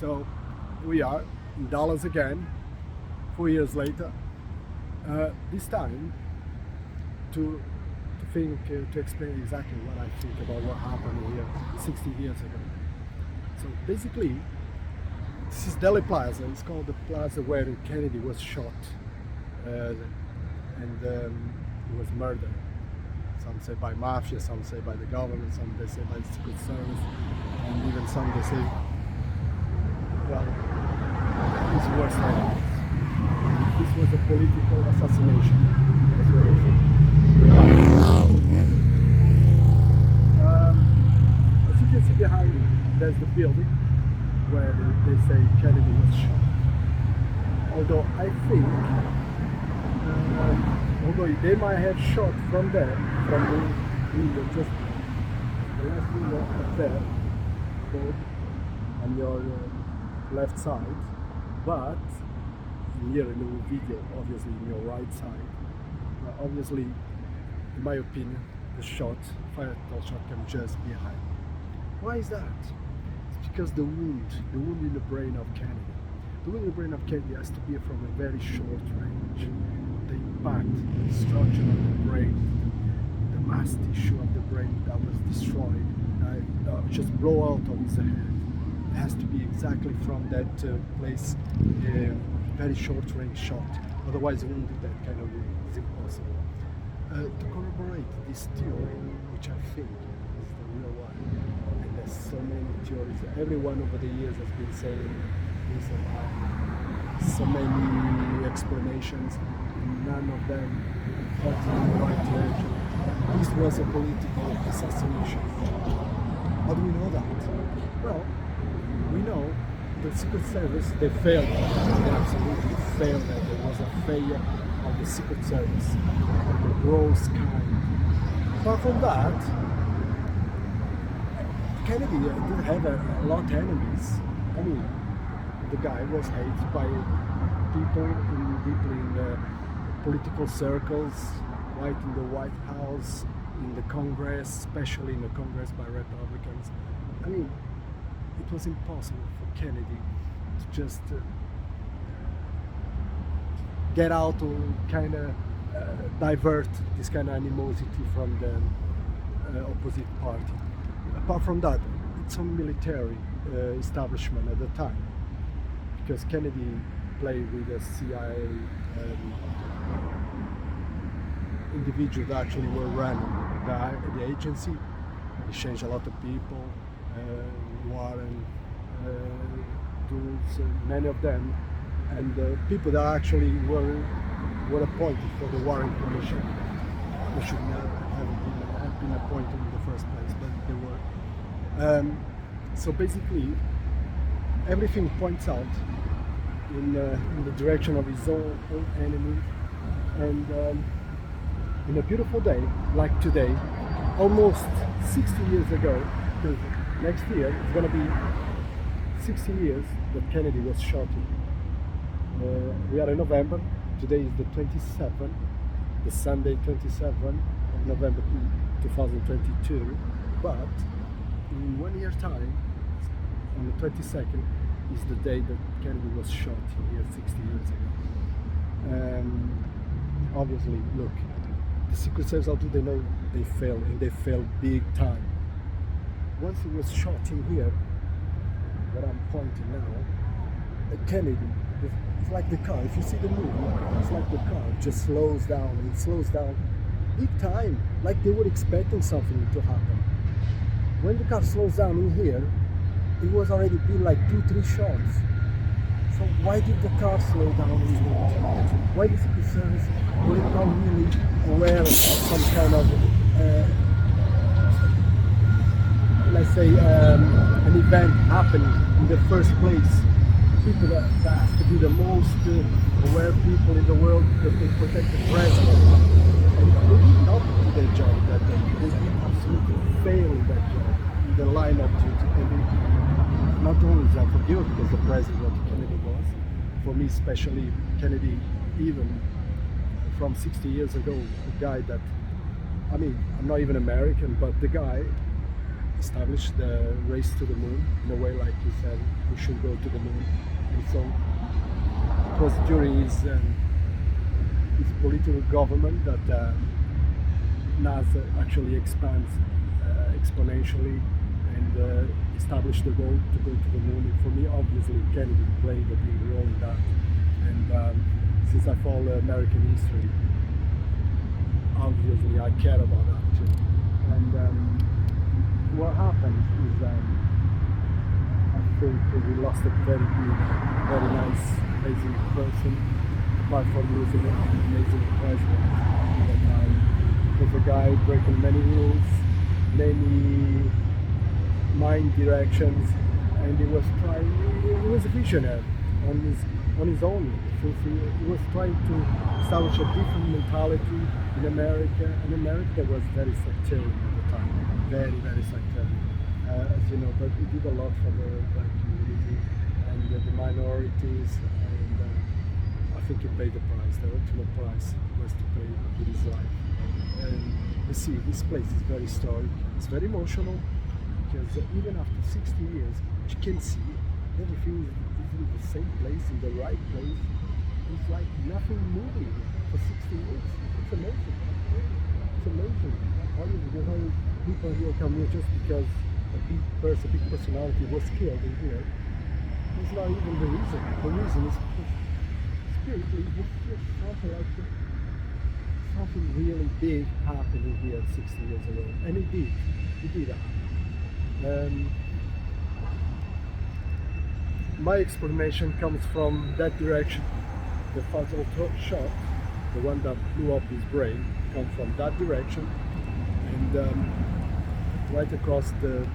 So we are in Dallas again, 4 years later. This time to explain exactly what I think about what happened here 60 years ago. So basically, this is Delhi Plaza. It's called the plaza where Kennedy was shot and he was murdered. Some say by mafia, some say by the government, some they say by the Secret Service, and even some they say, well, it's worse than that. This was a political assassination. That's what I think. As you can see behind me, there's the building where they say Kennedy was shot. Although I think, although they might have shot from there, from the window, just the left window up there, on your left side, but here in the video, obviously in your right side. Obviously, in my opinion, the fatal shot came just behind. Why is that? It's because the wound in the brain of Kennedy. The wound in the brain of Kennedy has to be from a very short range. The impact, the destruction of the brain, the mass tissue of the brain that was destroyed, just blow out of his head. It has to be exactly from that place, very short range shot. Otherwise, it won't do that kind of wound. It's impossible. To corroborate this theory, which I think is the real one, and there's so many theories. Everyone over the years has been saying this about so many explanations, and none of them pointing in the right direction. This was a political assassination. How do we know that? Well, we know the Secret Service, they failed. They absolutely failed. There was a failure of the Secret Service, of the gross kind. Apart from that, Kennedy didn't have a lot of enemies. I mean, the guy was hated by people deeply in the political circles, right in the White House, in the Congress, especially in the Congress by Republicans. I mean, it was impossible for Kennedy to just get out or kind of divert this kind of animosity from the opposite party. Apart from that, it's a military establishment at the time, because Kennedy played with the CIA individuals that actually were running the agency. He changed a lot of people, Warren, Dulles, many of them, and people that actually were appointed for the Warren Commission. They should not have been appointed in the first place, but they were. So basically, everything points out in the direction of his own enemy, and in a beautiful day like today, almost 60 years ago, because next year it's going to be 60 years that Kennedy was shot. We are in November. Today is the 27th, the Sunday 27th of November 2022. But in 1 year time, on the 22nd, is the day that Kennedy was shot here 60 years ago. Obviously, look, the Secret Service, how do they know they failed? And they failed big time. Once he was shot in here, what I'm pointing now, Kennedy, it's like the car. If you see the movie, it's like the car just slows down. It slows down big time, like they were expecting something to happen. When the car slows down in here, it was already been like 2-3 shots. So why did the car slow down in here? Why the Secret Service were not really aware of some kind of, let's say, an event happening in the first place? People that have to be the most aware people in the world, that they protect the president. And they did not do their job that day. They did absolutely fail in that job, in the line of duty. And not only is that forgiven because the president of Kennedy was, for me especially, Kennedy, even from 60 years ago, a guy that, I mean, I'm not even American, but the guy, established the race to the moon in a way, like he said, we should go to the moon. And so it was during his political government that NASA actually expands exponentially and established the goal to go to the moon. And for me, obviously, Kennedy played a big role in that. And since I follow American history, obviously I care about that too. And what happened is I think we lost a very good, very nice, amazing person, apart from losing an amazing president at that time. He was a guy breaking many rules, many mind directions, and he was trying, he was a visionary on his own. He was trying to establish a different mentality in America, and America was very sectarian at the time, very, very sectarian, as you know, but he did a lot for the black community and the minorities, and I think he paid the price. The ultimate price was to pay with his life. And you see, this place is very historic, it's very emotional, because even after 60 years, you can see everything is in the same place, in the right place. It's like nothing moving for 60 years. It's amazing. It's amazing. All people here come here just because a big person, a big personality was killed in here. It's not even the reason. The reason is because spiritually it was just something like something really big happening here 60 years ago. And it did. It did happen. My explanation comes from that direction. The fatal shot, the one that blew up his brain, comes from that direction, and right across the